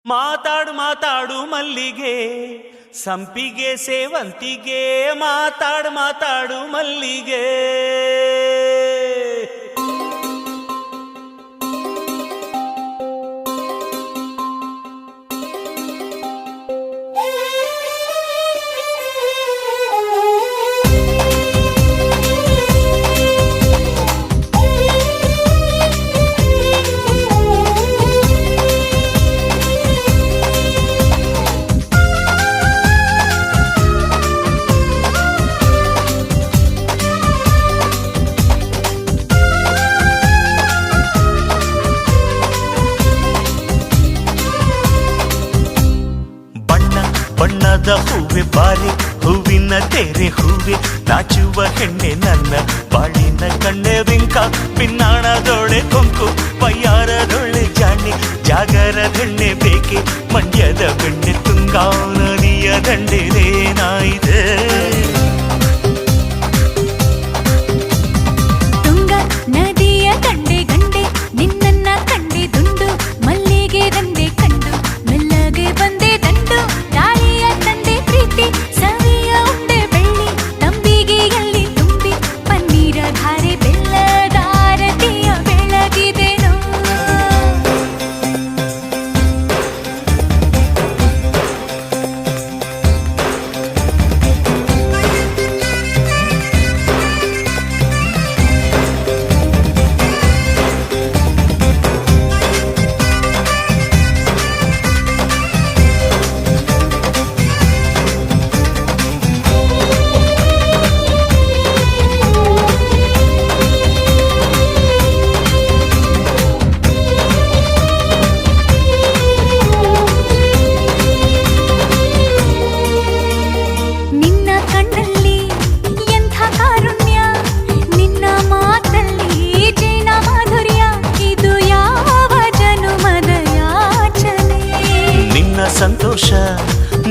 ಮಾತಾಡು ಮಾತಾಡು ಮಲ್ಲಿಗೆ ಸಂಪಿಗೆ ಸೇವಂತಿಗೆ ಮಾತಾಡು ಮಾತಾಡು ಮಲ್ಲಿಗೆ ಬಣ್ಣದ ಹೂವೆ ಬಾರಿ ಹೂವಿನ ತೆರೆ ಹೂವೆ ನಾಚುವ ಹೆಣ್ಣೆ ನನ್ನ ಬಾಳಿನ ಕಣ್ಣೆ ಬಿಂಕ ಪಿನ್ನಾಣದೊಳೆ ಕೊಂಕು ಪಯ್ಯಾರದೊಳೆ ಜಾಣೆ ಜಾಗರದೆಣ್ಣೆ ಬೇಕೆ ಮಂಡ್ಯದ ಬೆಣ್ಣೆ ತುಂಗಾ ನದಿಯ ದಂಡೆರೇನಾಯಿದೆ ತುಂಗ ನದಿಯ ಕಂಡೆ ಗಂಡೆ ನಿನ್ನನ್ನ ಕಂಡೆ ದುಂಡು ಮಲ್ಲಿಗೆ ದಂಡೆ ಕಂಡು ಮೆಲ್ಲಗೆ ಬಂದೆ ದಂಡು ದಾಳಿಯ ತಂದೆ ಪ್ರೀತಿ ಸವಿಯ ಉಂಡೆ ಬೆಳ್ಳಿ ತಂಬಿಗೆಯಲ್ಲಿ ತುಂಬಿ ಪನ್ನೀರ ಧಾರೆ ಬೆಲ್ಲದಾರತಿಯ ಬೆಳಗಿದೆನೋ ಸಂತೋಷ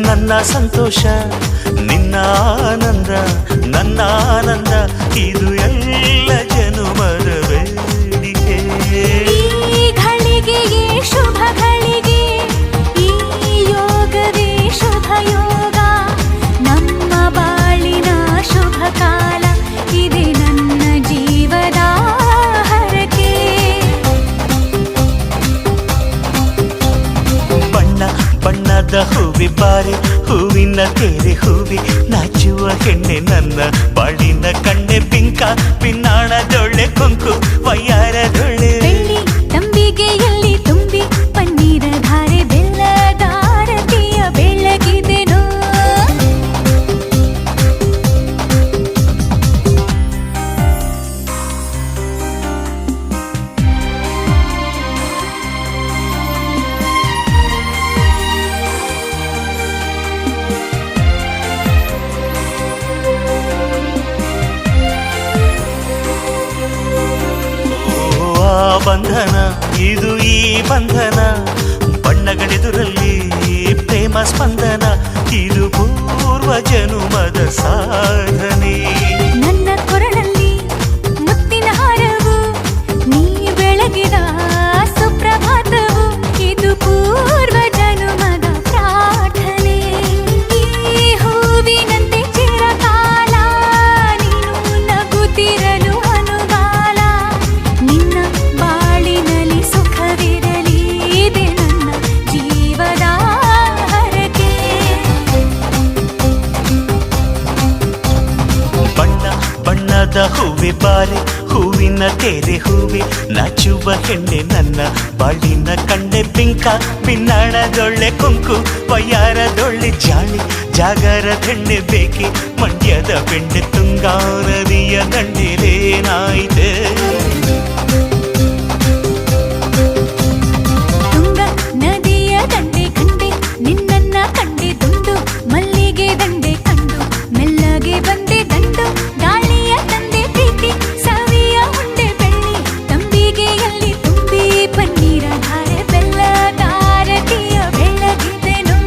ನನ್ನ ಸಂತೋಷ ನಿನ್ನ ಆನಂದ ನನ್ನ ಆನಂದ ಇದು ಎಲ್ಲ ಜನುಮದ ಬೇಡಿಕೆ ಈ ಘಳಿಗೆಯೇ ಶುಭ ಘಳಿಗೆ ಈ ಯೋಗವೇ ಶುಭ ಯೋಗ ನಮ್ಮ ಬಾಳಿನ ಶುಭ ಕಾಲ ಇದೆ ನನ್ನ ಜೀವದ ಹರಕೆ ಬಣ್ಣದ ಹೂವಿ ಬಾರಿ ಹೂವಿನ ತೆರೆ ಹೂವಿ ನಾಚುವ ಹೆಣ್ಣೆ ನನ್ನ ಬಾಳಿನ ಕಣ್ಣೆ ಪಿಂಕ ಪಿನ್ನಾಣದೊಳ್ಳೆ ಕೊಂಕು ವಯ್ಯಾರದೊಳ್ಳೆ ಬೆಳ್ಳಿ ತಂಬಿಗೆಯಲ್ಲಿ ತುಂಬಿ ಪನ್ನೀರ ಧಾರೆ ಬೆಲ್ಲದಾರತಿಯ ಬೆಳಗಿದೆನೋ ಬಂಧನ ಇದು ಈ ಬಂಧನ ಬಣ್ಣಗಳೆದುರಲ್ಲಿ ಪ್ರೇಮ ಸ್ಪಂದನ ಇದು ಪೂರ್ವ ಜನುಮದ ಸಾಧನೆ ನನ್ನ ಕೊರಳಲ್ಲಿ ಮುತ್ತಿನ ಹಾರವು ನೀ ಬೆಳಗಿದ ಸುಪ್ರಭಾತವು ಇದು ಪೂರ್ವ ಜನುಮದ ಪ್ರಾರ್ಥನೆ ಈ ಹೂವಿನಂತೆ ಚಿರಕಾಲ ನೀನು ನಗುತ್ತಿರಲು ಅನುಗಾಲ ನಿನ್ನ ಬಾಳಿನಲ್ಲಿ ಸುಖವಿರಲಿ ಇದೆ ನನ್ನ ಜೀವದ ಹರಕೆ ಬಣ್ಣದ ಹೂವೆ ಬಾರಿ ಹೂವಿನ ತೆರೆ ಹೂವೆ ನಾಚುವ ಹೆಣ್ಣೆ ನನ್ನ ಬಾಳಿನ ಕಣ್ಣೆ ಪಿಂಕ ಪಿನ್ನಾಣದೊಳ್ಳೆ ಕೊಂಕು ವಯ್ಯಾರದೊಳ್ಳೆ ಜಾಣೆ ಜಾಗರದೆಣ್ಣೆ ಬೇಕೆ ಮಂಡ್ಯದ ಬೆಣ್ಣೆ ತುಂಗಾ ನದಿಯ ದಂಡೆರೇನಾಯಿತೆ ತುಂಗ ನದಿಯ ದಂಡೆ ಕಂಡೆ ನಿನ್ನನ್ನ ಕಂಡೆ ದುಂಡು ಮಲ್ಲಿಗೆ ದಂಡೆ ಕಂಡು ಮೆಲ್ಲಗೆ ಬಂದೆ ದಂಡು ಗಾಳಿಯ ತಂದೆ ಪ್ರೀತಿ ಸವಿಯ ಉಂಡೆ ಬೆಳ್ಳಿ ತಂಬಿಗೆಯಲ್ಲಿ ತುಂಬಿ ಪನ್ನೀರ ಧಾರೆ ಬೆಲ್ಲದಾರತಿಯ ಬೆಳಗಿದೆನೋ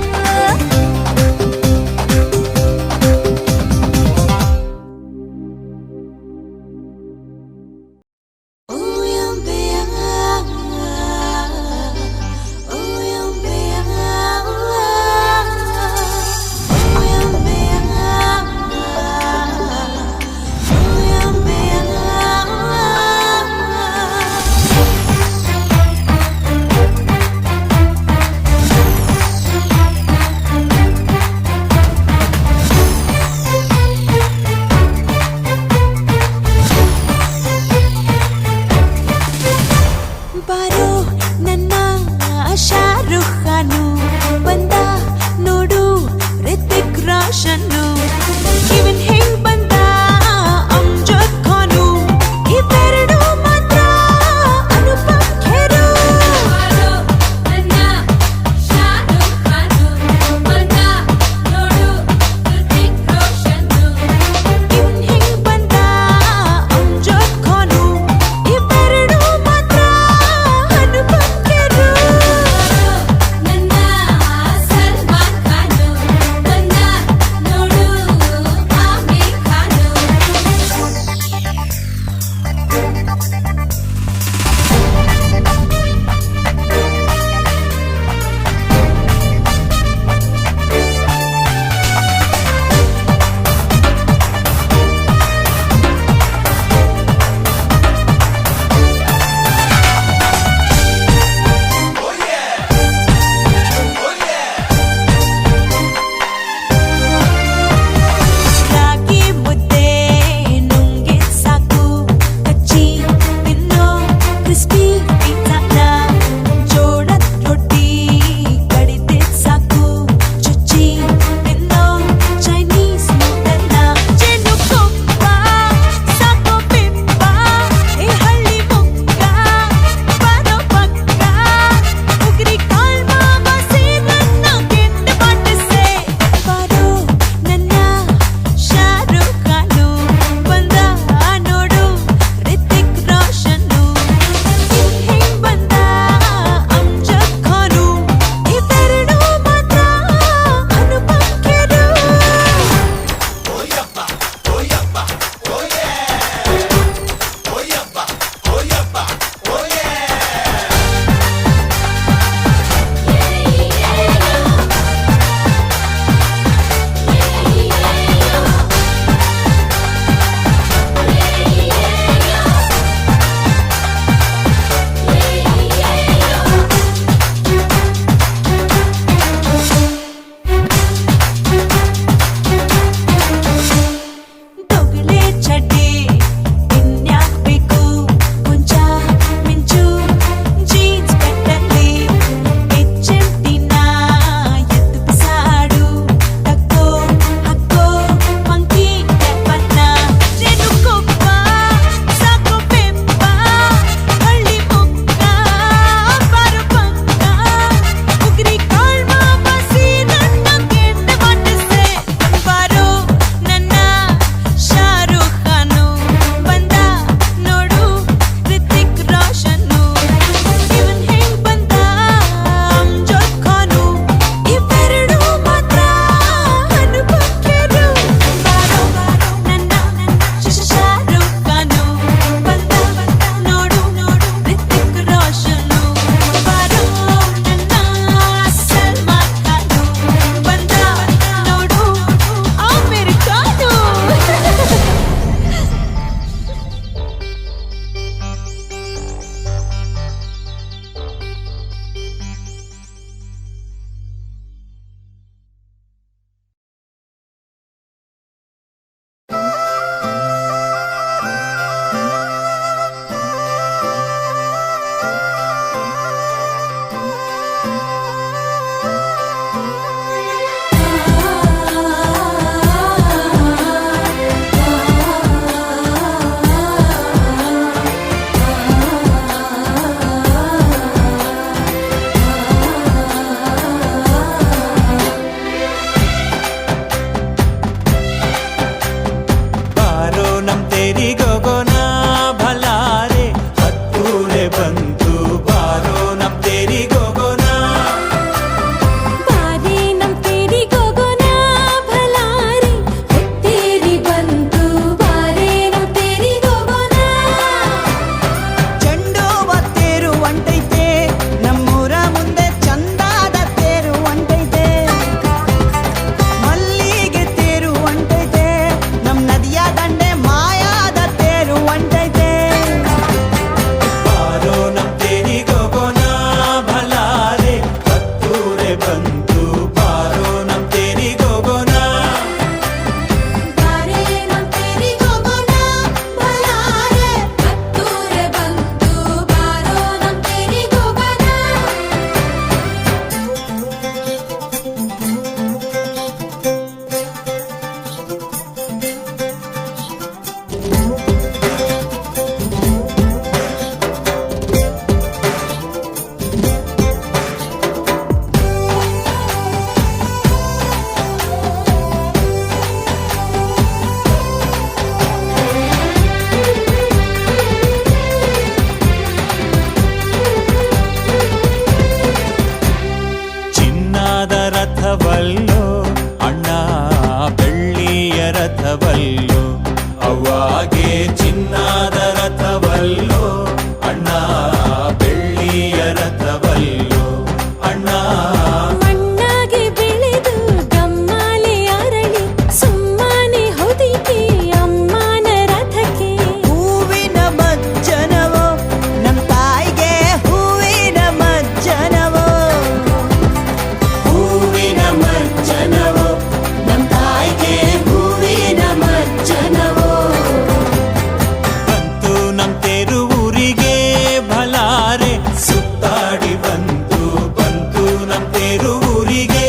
ನಮ್ ತೇರು ಊರಿಗೆ.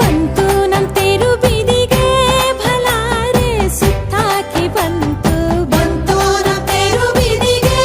ಬಂತು ನಮ್ ತೇರು ಬೀದಿಗೆ ಭಲಾರೆ ಸುತ್ತಾಕಿ ಬಂತು ಬಂತು ನಮ್ ತೇರು ಬೀದಿಗೆ.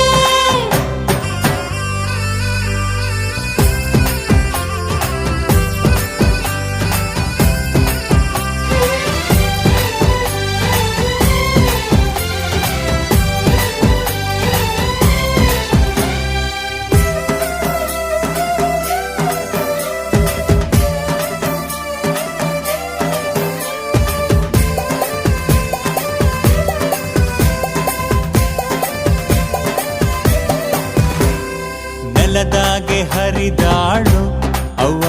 ನೆಲದಾಗೆ ಹರಿದಾಳು ಅವ್ವ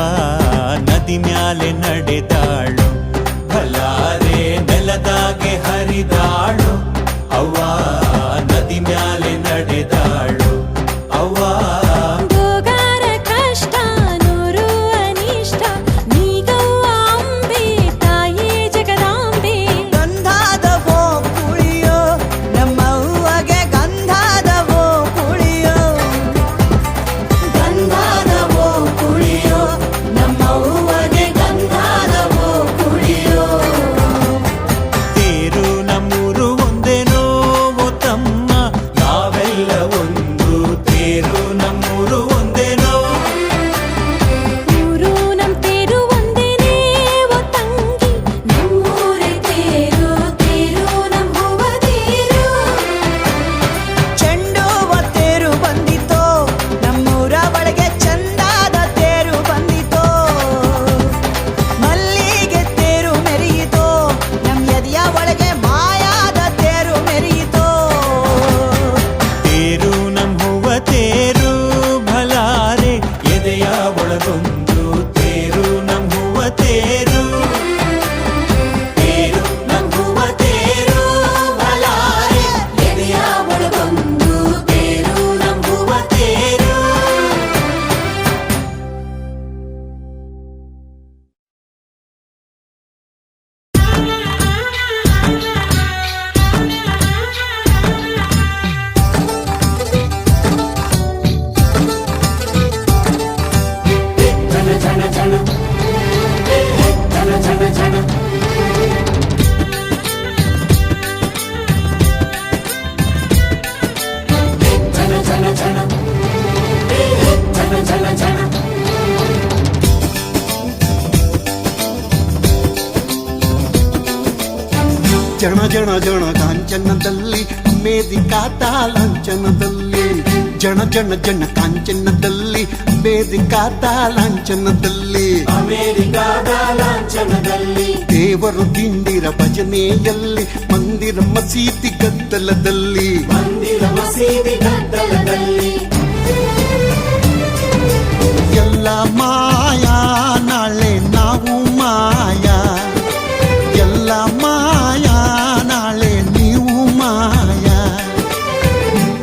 ನದಿ ಮ್ಯಾಲೆ ನಡೆದಾಳು. ಭಲಾರೆ ನೆಲದಾಗೆ ಹರಿದಾಳು ಅವ್ವ ನದಿ ಮ್ಯಾಲೆ ನಡೆದಾಳು. ಅವ್ವ ಗೋಗಾರ ಕಷ್ಟ ನೂರು ಅನಿಷ್ಟ ನೀಗವ್ವ ಅಂಬೆ ತಾಯಿ ಜಗದಾಂಬೆ. ಗಂಧಾದವೋ ಕುಳಿಯೋ ನಮ್ಮವ್ವಗೆ ಗಂಧಾದವೋ ಕುಳಿಯೋ. ಗಂಧಾದವೋ ಕುಳಿಯೋ ನಮ್ಮವ್ವಗೆ ಗಂಧಾದವೋ ಕುಳಿಯೋ. ತೇರು ನಮ್ಮೂರು ಒಂದೇನೋ ಓ ತಮ್ಮ, ನಾವೆಲ್ಲ ಒಂದು. ತೇರು ನಮ್ಮೂರು ಒಂದೇನೋ. ಊರು ನಮ್ ತೇರು ಒಂದೇನೇ ಓ ತಂಗಿ ನಮ್ಮೂರೇ ತೇರು ತೇರು ನಮ್ ಹೂವ ತೇರು. ಚೆಂಡುವ ತೇರು ಬಂದಿತೋ ನಮ್ಮೂರ ಒಳಗೆ ಚಂದಾದ ತೇರು ಬಂದಿತೋ. ಮಲ್ಲಿಗೆ ತೇರು ಮೆರೆಯಿತೋ ನಮ್ ಎದೆಯ ಒಳಗೆ ಮಾಯಾದ ತೇರು ಮೆರೆಯಿತೋ. ತೇರು ನಮ್ ಹೂವ ತೇರು ಭಲಾರೆ ಎದೆಯ ಒಳಗೊಂದು. ತೇರು ನಮ್ ಹೂವ ತೇರು. ತೇರು ನಮ್ ಹೂವ ತೇರು ಭಲಾರೆ ಎದೆಯ ಒಳಗೊಂದು. ತೇರು ನಮ್ ಹೂವ ತೇರು. ಜಣ ಜಣ ಜಣ ಕಾಂಚನದಲ್ಲಿ ಮೇದಿಕಾತ ಲಾಂಛನದಲ್ಲಿ. ಜಣ ಜಣ ಜಣ ಕಾಂಚನದಲ್ಲಿ ಮೇದಿಕಾತ ಲಾಂಛನದಲ್ಲಿ. ಅಮೆರಿಕಾದ ಲಾಂಛನದಲ್ಲಿ ದೇವರು ದಿಂಡಿರ ಭಜನೆಯಲ್ಲಿ ಮಂದಿರ ಮಸೀದಿ ಗದ್ದಲದಲ್ಲಿ. ಮಂದಿರ ಮಸೀದಿ ಗದ್ದಲದಲ್ಲಿ ಎಲ್ಲ ಮಾಯಾ ನಾಳೆ ನಾವು ಮಾಯಾ. ಎಲ್ಲ ಮಾಯಾ ನಾಳೆ ನೀವು ಮಾಯಾ.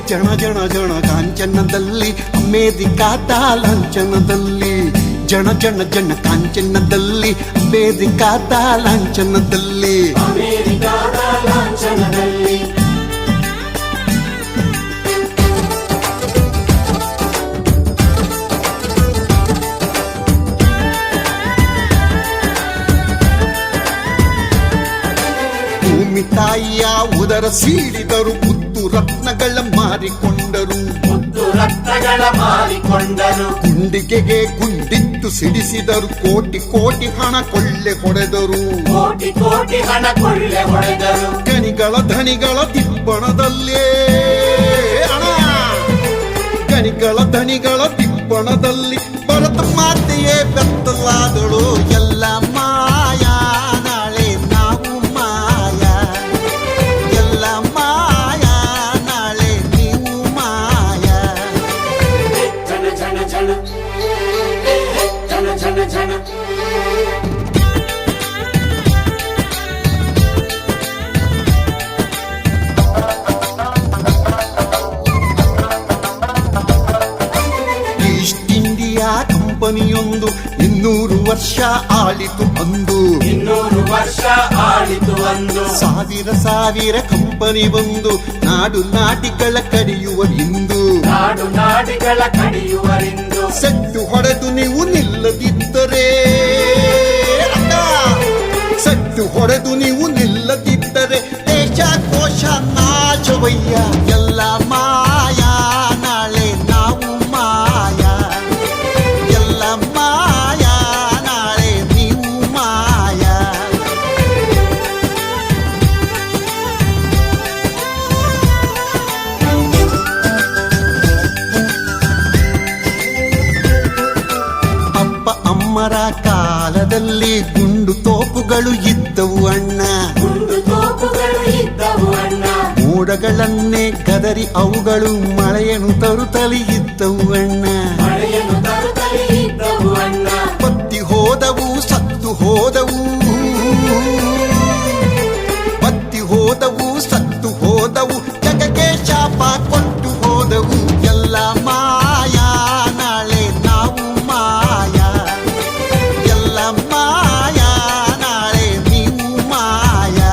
ಜಣ ಜಣ ಜಣ ಕಾಂಚನದಲ್ಲಿ ಮೇದಿಕಾತ ಲಾಂಛನದಲ್ಲಿ. ಜಣ ಜಣ ಜಣ ಕಾಂಚನದಲ್ಲಿ ಮೇದಿಕಾತ ಲಾಂಛನದಲ್ಲಿ. ಅಮೆರಿಕಾದ ಲಾಂಛನದಲ್ಲಿ ಭೂಮಿ ತಾಯಿಯ ಉದರ ಸೀಳಿದರು ಮುತ್ತು ರತ್ನಗಳ ಮಾರಿಕೊಂಡರು. ಮುತ್ತು ರತ್ನಗಳ ಮಾರಿಕೊಂಡರು. ಗುಂಡಿಗೆಗೆ ಗುಂಡಿಟ್ಟು ಸಿಡಿಸಿದರು. ಕೋಟಿ ಕೋಟಿ ಹಣ ಕೊಳ್ಳೆ ಹೊಡೆದರು. ಕೋಟಿ ಕೋಟಿ ಹಣ ಕೊಳ್ಳೆ ಹೊಡೆದರು. ಗಣಿಗಳ ಧನಿಗಳ ದಿಪ್ಪಣದಲ್ಲೇ ಹಣ. ಗಣಿಗಳ ಧನಿಗಳ ದಿಪ್ಪಣದಲ್ಲಿ ಭರತ ಮಾತೆಯೇ ಬೆತ್ತಲಾದಳು. ಎಲ್ಲ ಮಾಯಾ ನಾಳೆ ನಾವು ಮಾಯಾ. ಎಲ್ಲ ಮಾಯಾ ನಾಳೆ ನೀವು ಮಾಯಾ. ಜನ ಜನ ಜನ ಜನ ಜನ ಜನ ಕಂಪನಿಯೊಂದು 200 ವರ್ಷ ಆಳಿತು ಅಂದು. 200 ವರ್ಷ ಆಳಿತು ಅಂದು. ಸಾವಿರ ಸಾವಿರ ಕಂಪನಿ ಬಂದು ನಾಡು ನಾಟಿಗಳ ಕರೆಯುವ ಇಂದು. ನಾಡು ನಾಡಿಗಳ ಕಡಿಯುವರಿಂದು. ಸೆಟ್ಟು ಹೊಡೆದು ನೀವು ನಿಲ್ಲದಿದ್ದರೆ ಅಕ್ಕ, ಸೆಟ್ಟು ಹೊಡೆದು ನೀವು ನಿಲ್ಲದಿದ್ದರೆ ದೇಶ ಕೋಶ ನಾಶವಯ್ಯ. ಎಲ್ಲ ಮಾಯಾ ನಾಳೆ ನಾವು ಮಾಯಾ, ಎಲ್ಲ ಮಾಯಾ ನಾಳೆ ನೀವು ಮಾಯಾ. ಅಪ್ಪ ಅಮ್ಮರ ಕಾಲದಲ್ಲಿ ಗುಂಡು ತೋಪುಗಳು ಇದ್ದವು ಅಣ್ಣ, ಗುಂಡು ತೋಪುಗಳು ಇದ್ದವು ಅಣ್ಣ. ಮೋಡಗಳನ್ನೇ ಗದರಿ ಅವುಗಳು ಮಳೆಯನ್ನು ತರುತ್ತಲೇ ಇದ್ದವು ಅಣ್ಣ. ಮಳೆಯನ್ನು ತರುತ್ತಲೇ ಇದ್ದವು ಅಣ್ಣ. ಬತ್ತಿ ಹೋದವು ಸತ್ತು ಹೋದವು, ಬತ್ತಿ ಹೋದವು ಸತ್ತು ಹೋದವು, ಜಗಕ್ಕೆ ಶಾಪ ಕೊಟ್ಟು ಹೋದವು. ಎಲ್ಲ ಮಾಯಾ ನಾಳೆ ನಾವು ಮಾಯಾ, ಎಲ್ಲ ಮಾಯಾ ನಾಳೆ ನೀವು ಮಾಯಾ.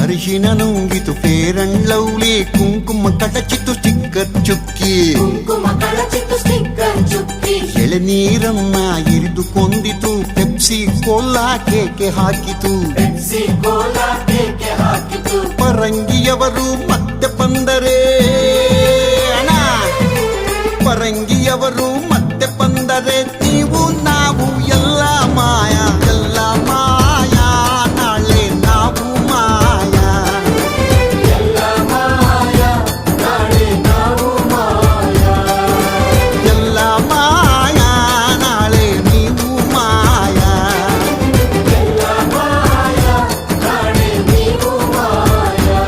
ಅರಿಶಿನ ನುಂಗಿತು ಫೇರನ್ ಲವ್ಲಿ, ಕುಂಕುಮ ಕಟಚಿತು ಚಿಕ್ಕ ಚುಕ್ಕಿ, ಕುಂಕುಮ ಕಳಚಿತು ಸ್ಟಿಕ್ಕರ್ ಚುಕ್ಕಿ. ಎಳೆನೀರನ್ನ ಇರಿದು ಕೊಂದಿತು, ಪೆಪ್ಸಿ ಕೋಲಾ ಕೇಕೆ ಹಾಕಿತು. ಪೆಪ್ಸಿ ಕೋಲಾ ಕೇಕೆ ಹಾಕಿತು. ಪರಂಗಿಯವರು ಮತ್ತೆ ಬಂದರೆ ಅಣ್ಣ, ಪರಂಗಿಯವರು ಮತ್ತೆ ಬಂದರೆ ನೀವು ನಾವು ಎಲ್ಲ ಮಾಯಾ, ಎಲ್ಲ ಮಾಯಾ ನಾಳೆ ನಾವು ಮಾಯಾ. ಎಲ್ಲ ಮಾಯಾ ನಾಳೆ ನಾವು ಮಾಯಾ. ಎಲ್ಲ ಮಾಯಾ ನಾಳೆ ನೀವು ಮಾಯಾ. ಎಲ್ಲ ಮಾಯಾ ನಾಳೆ ನೀವು ಮಾಯಾ.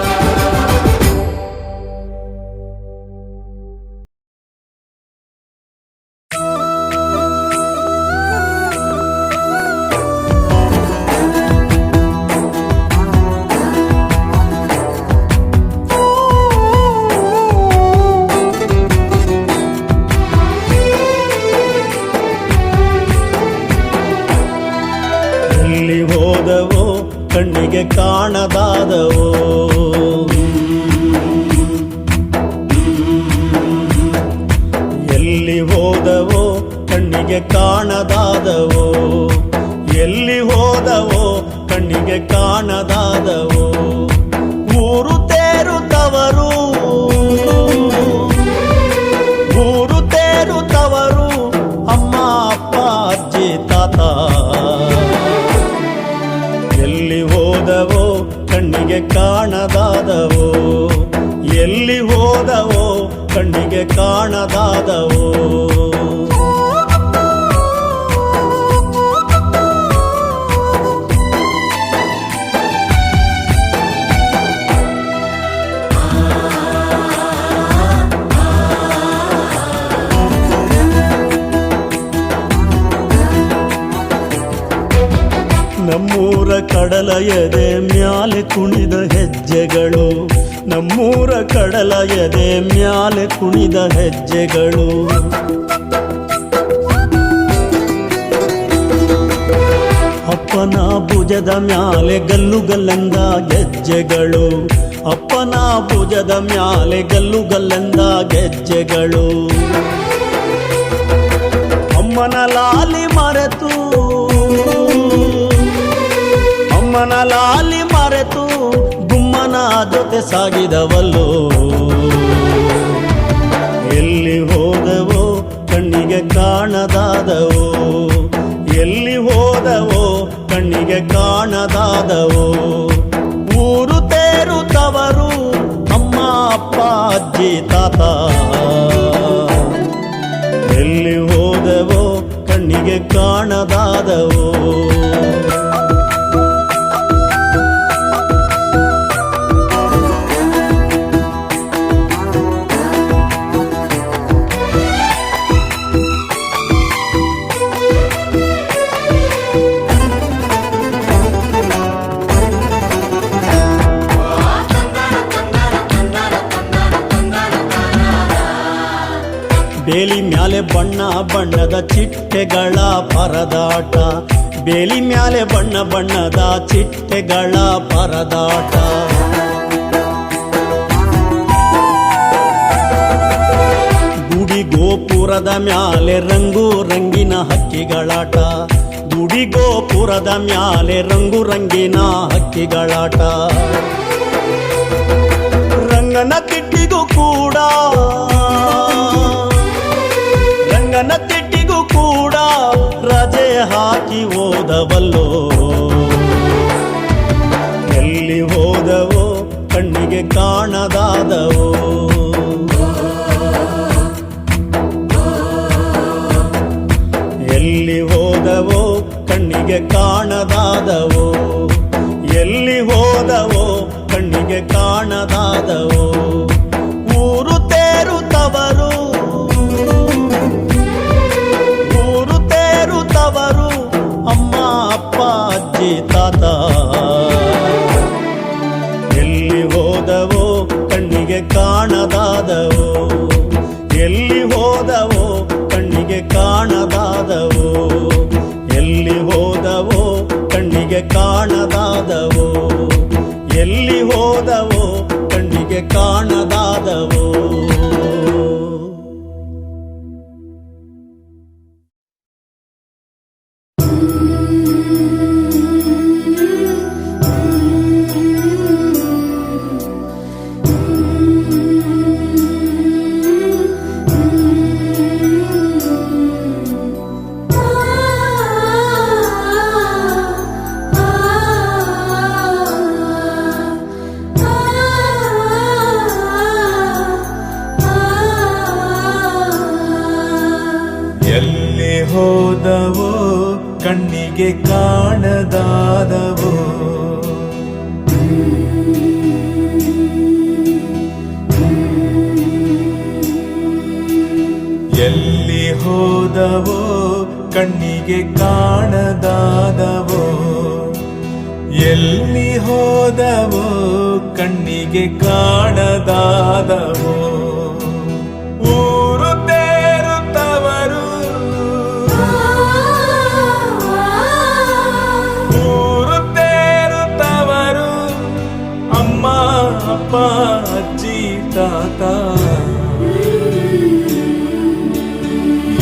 ಎಲ್ಲಿ ಹೋದವೋ ಕಣ್ಣಿಗೆ ಕಾಣದಾದವೋ, ಎಲ್ಲಿ ಹೋದವೋ ಕಣ್ಣಿಗೆ ಕಾಣದಾದವೋ, ಎಲ್ಲಿ ಹೋದವೋ ಕಣ್ಣಿಗೆ ಕಾಣದಾದವೋ. ಊರು ತೇರುತ್ತವರು, ಊರು ತೇರುತ್ತವರು, ಅಮ್ಮ ಅಪ್ಪ ಅಜ್ಜಿ ತಾತ. ಎಲ್ಲಿ ಹೋದವೋ ಕಣ್ಣಿಗೆ ಕಾಣದಾದವೋ, ಎಲ್ಲಿ ಹೋದವೋ ಕಣ್ಣಿಗೆ ಕಾಣದಾದವೋ. ನಮ್ಮೂರ ಕಡಲ ಎದೆ ಮ್ಯಾಲೆ ಕುಣಿದ ಹೆಜ್ಜೆಗಳು, ನಮ್ಮೂರ ಕಡಲ ಎದೆ ಮ್ಯಾಲೆ ಕುಣಿದ ಹೆಜ್ಜೆಗಳು. ಅಪ್ಪನ ಭುಜದ ಮ್ಯಾಲೆ ಗಲ್ಲು ಗಲ್ಲೆಂದ ಗೆಜ್ಜೆಗಳು, ಅಪ್ಪನ ಭುಜದ ಮ್ಯಾಲೆ ಗಲ್ಲು ಗಲ್ಲೆಂದ ಗೆಜ್ಜೆಗಳು. ಅಮ್ಮನ ಲಾಲಿ ಮರೆತು, ಅಮ್ಮನ ಲಾಲಿ ಮರೆತು ಗುಮ್ಮನ ಜೊತೆ ಸಾಗಿದವಲ್ಲೋ. ಎಲ್ಲಿ ಹೋದವೋ ಕಣ್ಣಿಗೆ ಕಾಣದಾದವೋ, ಎಲ್ಲಿ ಹೋದವೋ ಕಣ್ಣಿಗೆ ಕಾಣದಾದವೋ. ಊರು ತೇರುತ್ತವರು, ಅಮ್ಮ ಅಪ್ಪ ಅಜ್ಜಿ ತಾತ. ಎಲ್ಲಿ ಹೋದವೋ ಕಣ್ಣಿಗೆ ಕಾಣದಾದವೋ. ಬೇಲಿ ಮ್ಯಾಲೆ ಬಣ್ಣ ಬಣ್ಣದ ಚಿಟ್ಟೆಗಳ ಪರದಾಟ, ಬೇಲಿ ಮ್ಯಾಲೆ ಬಣ್ಣ ಬಣ್ಣದ ಚಿಟ್ಟೆಗಳ ಪರದಾಟ. ಗುಡಿ ಗೋಪುರದ ಮ್ಯಾಲೆ ರಂಗು ರಂಗಿನ ಹಕ್ಕಿಗಳಾಟ, ಗುಡಿ ಗೋಪುರದ ಮ್ಯಾಲೆ ರಂಗು ರಂಗಿನ ಹಕ್ಕಿಗಳಾಟ. ರಂಗನ ತಿಟ್ಟಿಗೂ ಕೂಡ, ರಂಗನ ತಿಟ್ಟಿಗೂ ಕೂಡ ರಜೆ ಹಾಕಿ ಹೋದವಲ್ಲೋ. ಎಲ್ಲಿ ಹೋದವೋ ಕಣ್ಣಿಗೆ ಕಾಣದಾದವೋ, ಎಲ್ಲಿ ಹೋದವೋ ಕಣ್ಣಿಗೆ ಕಾಣದಾದವೋ, ಎಲ್ಲಿ ಹೋದವೋ ಕಣ್ಣಿಗೆ ಕಾಣದಾದವೋ. ಊರು ತೇರು ತವರು, ಊರು ತೇರು ತವರು, ಅಮ್ಮ ಅಪ್ಪ ಅಜ್ಜಿ ತಾತ. ಎಲ್ಲಿ ಹೋದವೋ ಕಣ್ಣಿಗೆ ಕಾಣದಾದವೋ, ಎಲ್ಲಿ ಹೋದವೋ ಕಣ್ಣಿಗೆ ಕಾಣದಾದವೋ, ಎಲ್ಲಿ ಹೋದವೋ ಕಣ್ಣಿಗೆ ಕಾಣದಾದವೋ, ಎಲ್ಲಿ ಹೋದವೋ ಕಣ್ಣಿಗೆ ಕಾಣದಾದವೋ. ಎಲ್ಲಿ ಹೋದವೋ ಕಣ್ಣಿಗೆ ಕಾಣದಾದವೋ, ಎಲ್ಲಿ ಹೋದವೋ ಕಣ್ಣಿಗೆ ಕಾಣದಾದವೋ, ಎಲ್ಲಿ ಹೋದವೋ ಕಣ್ಣಿಗೆ ಕಾಣದಾದವೋ. ಊರು ತೇರು ತವರು, ಊರು ತೇರು ತವರು, ಅಮ್ಮ ಅಪ್ಪ ಅಜ್ಜಿ ತಾತ.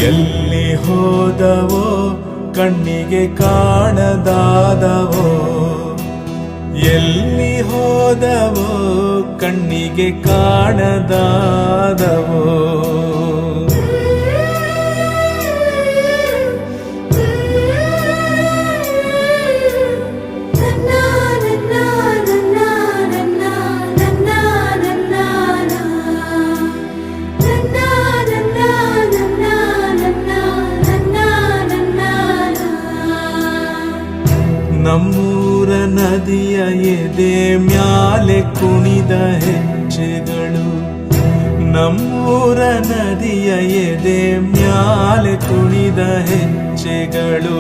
ಎಲ್ಲಿ ಹೋದವೋ ಕಣ್ಣಿಗೆ ಕಾಣದಾದವೋ, ಎಲ್ಲಿ ಹೋದವೋ ಕಣ್ಣಿಗೆ ಕಾಣದಾದವೋ. ನಮ್ಮೂರ ನದಿಯ ಎದೆ ಮ್ಯಾಲೆ ಕುಣಿದ ಹೆಜ್ಜೆಗಳು, ನಮ್ಮೂರ ನದಿಯ ಎದೆ ಮ್ಯಾಲೆ ಕುಣಿದ ಹೆಜ್ಜೆಗಳು.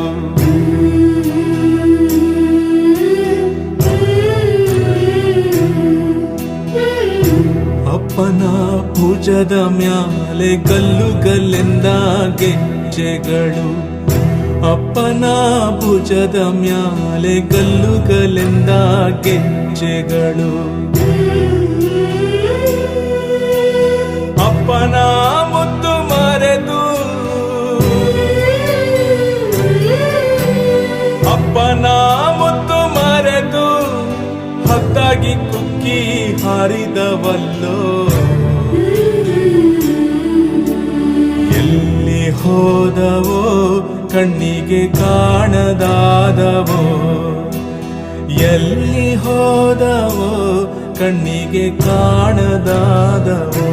ಅಪ್ಪನ ಭುಜದ ಮ್ಯಾಲೆ ಗಲ್ಲು ಗಲ್ಲೆಂದ ಗೆಜ್ಜೆಗಳು, ಅಪ್ಪನ ಭುಜದ ಮ್ಯಾಲೆ ಗಲ್ಲು ಗಲ್ಲೆಂದ ಗೆಜ್ಜೆಗಳು. ಅಪ್ಪನ ಮುದ್ದು ಮರೆತು, ಅಪ್ಪನ ಮುದ್ದು ಮರೆತು ಹತ್ತಾಗಿ ಕುಕ್ಕಿ ಹಾರಿದವಲ್ಲೋ. ಎಲ್ಲಿ ಹೋದವೋ ಕಣ್ಣಿಗೆ ಕಾಣದಾದವೋ, ಎಲ್ಲಿ ಹೋದವೋ ಕಣ್ಣಿಗೆ ಕಾಣದಾದವೋ.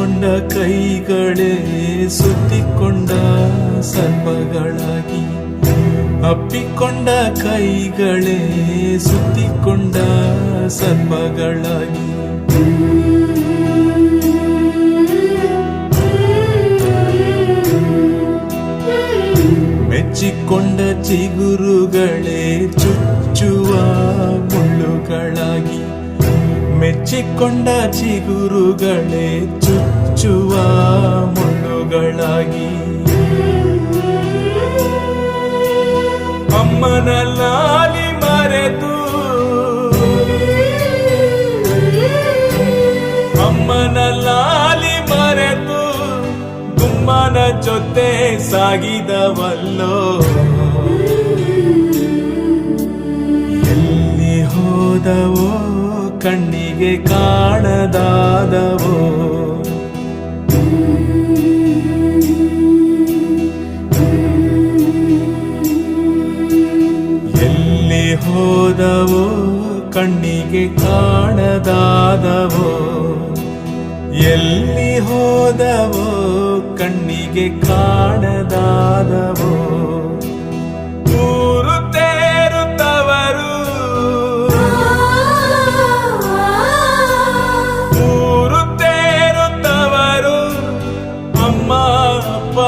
ಅಪ್ಪಿಕೊಂಡ ಕೈಗಳೇ ಸುತ್ತಿಕೊಂಡ ಸರ್ಪಗಳಾಗಿ, ಅಪ್ಪಿಕೊಂಡ ಕೈಗಳೇ ಸುತ್ತಿಕೊಂಡ ಸರ್ಪಗಳಾಗಿ, ಮೆಚ್ಚಿಕೊಂಡ ಚಿಗುರುಗಳೇ ಚುಚ್ಚುವ ಮುಳ್ಳುಗಳಾಗಿ, ಮೆಚ್ಚಿಕೊಂಡ ಚಿಗುರುಗಳೇ ಚುಚ್ಚುವ ಮುಳ್ಳುಗಳಾಗಿ, ಅಮ್ಮನ ಲಾಲಿ ಮರೆತು, ಅಮ್ಮನ ಲಾಲಿ ಮರೆತು ಗುಮ್ಮನ ಜೊತೆ ಸಾಗಿದವಲ್ಲೋ, ಎಲ್ಲಿ ಹೋದವೋ ಕಣ್ಣಿಗೆ ಕಾಣದಾದವೋ, ಎಲ್ಲಿ ಹೋದವೋ ಕಣ್ಣಿಗೆ ಕಾಣದಾದವೋ, ಎಲ್ಲಿ ಹೋದವೋ ಕಣ್ಣಿಗೆ ಕಾಣದಾದವೋ, ಊರು ತೇರುತ್ತವರು, ಊರು ತೇರುತ್ತವರು, ಅಮ್ಮ ಅಪ್ಪ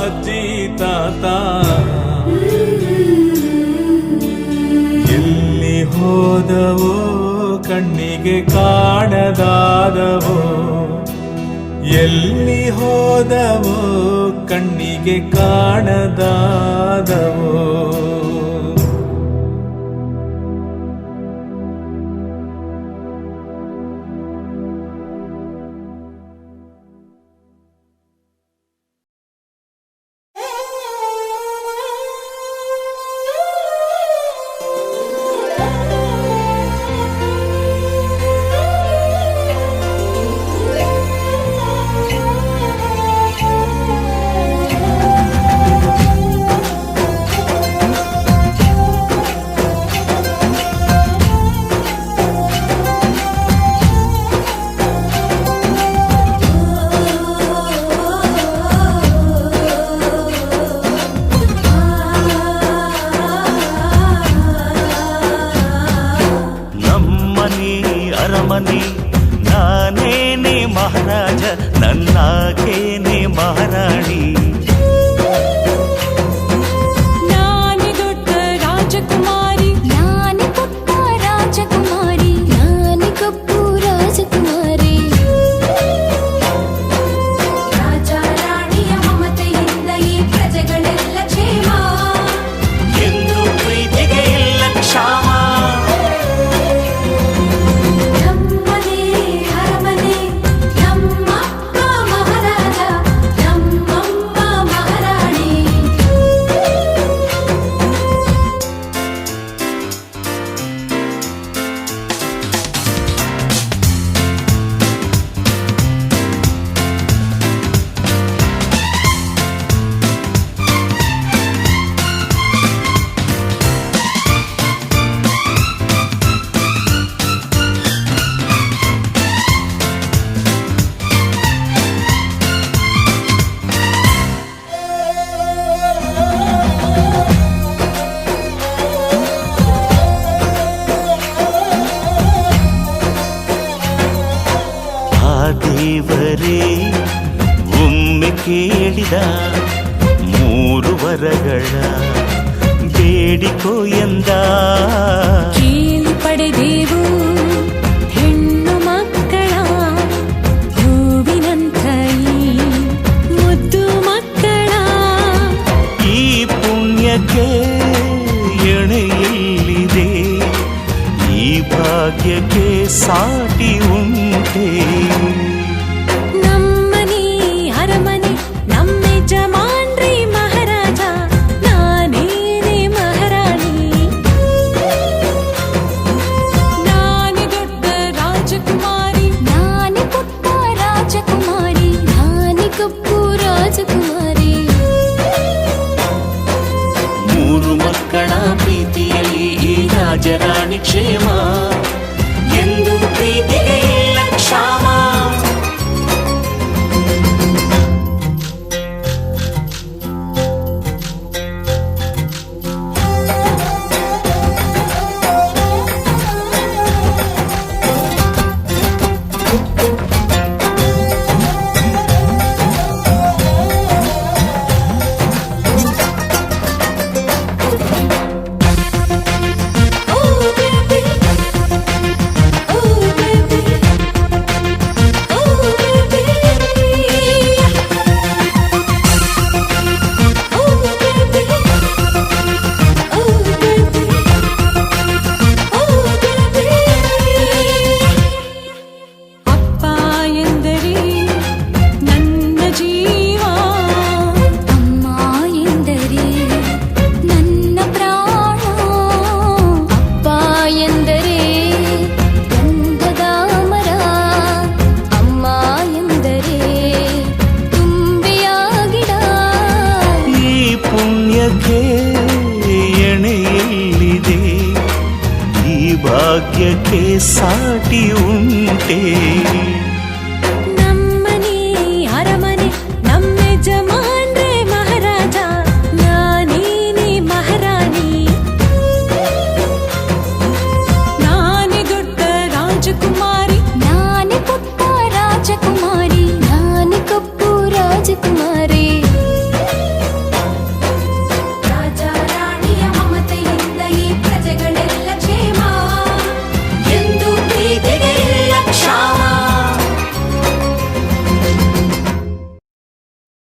ಅಜ್ಜಿ ತಾತ, ಎಲ್ಲಿ ಹೋದವೋ ಕಣ್ಣಿಗೆ ಕಾಣದಾದವೋ, ಎಲ್ಲಿ ಹೋದವೋ ಕಣ್ಣಿಗೆ ಕಾಣದಾದವೋ. ಅರಮನೆ ನಾನೇನೆ ಮಹಾರಾಜ, ನನ್ನಾಗೇನೆ ಮಹಾರಾಣಿ, ನಾನೇ ದೊಡ್ಡ ರಾಜಕುಮಾರಿ, ನಾನೇ ಪುಟ್ಟ ರಾಜಕುಮಾರಿ, ನಾನೇ ಕಪ್ಪು ರಾಜಕುಮಾರಿ, ರಾಜ ರಾಣಿಯ ಮಮತೆಯಿಂದ ಈ ಪ್ರಜೆಗಳೆಲ್ಲ ಕ್ಷೇಮ, ಎಂದು ಪ್ರೀತಿಗೆ ಇಲ್ಲ ಕ್ಷಾಮ, ನಮ್ಮನೆ ಅರಮನೆ ನಮ್ಮಪ್ಪ ಮಹಾರಾಜ, ನಮ್ಮಮ್ಮ ಮಹಾರಾಣಿ. ಆ ದೇವರೇ ಒಮ್ಮೆ ಕೇಳಿದ 3 ವರಗಳ ಬೇಡಿಕೋ ಎಂದ, ಕೇಳಿ ಪಡೆದೆವು ಹೆಣ್ಣು ಮಕ್ಕಳ ಹೂವಿನಂಥ ಈ ಮುದ್ದು ಮಕ್ಕಳ, ಈ ಪುಣ್ಯಕ್ಕೆ ಎಣೆಯಲ್ಲಿದೆ, ಈ ಭಾಗ್ಯಕ್ಕೆ ಸಾಟಿ ಉಂಟೆ, ನಮ್ಮನೆ ಅರಮನೆ ನಮ್ಮ ಯಜಮಾನ್ರಿ ಮಹಾರಾಜ, ನಾನೇನೆ ಮಹಾರಾಣಿ, ನಾನೇ ದೊಡ್ಡ ರಾಜಕುಮಾರಿ, ನಾನೇ ಪುಟ್ಟ ರಾಜಕುಮಾರಿ, ನಾನೇ ಕಪ್ಪು ರಾಜಕುಮಾರಿ, 3 ಮಕ್ಕಳ ಪ್ರೀತಿಯಲ್ಲಿ ಈ ರಾಜರಾಣಿ ಕ್ಷೇಮ, ಎಂದು ಪ್ರೀತಿಗೆ ಇಲ್ಲ ಕ್ಷಾಮ, ಭಾಗ್ಯಕ್ಕೆ ಸಾಟಿ ಉಂಟೆ ನಮ್ಮನೆ ಅರಮನೆ ನಮ್ಮ ಯಜಮಾನ್ರೆ ಮಹಾರಾಜ ನಾನೇನೆ ಮಹಾರಾಣಿ ನಾನೇ ದೊಡ್ಡ ರಾಜಕುಮಾರಿ ನಾನೇ ಪುಟ್ಟ ರಾಜಕುಮಾರಿ ನಾನೇ ಕಪ್ಪು ರಾಜಕುಮಾರಿ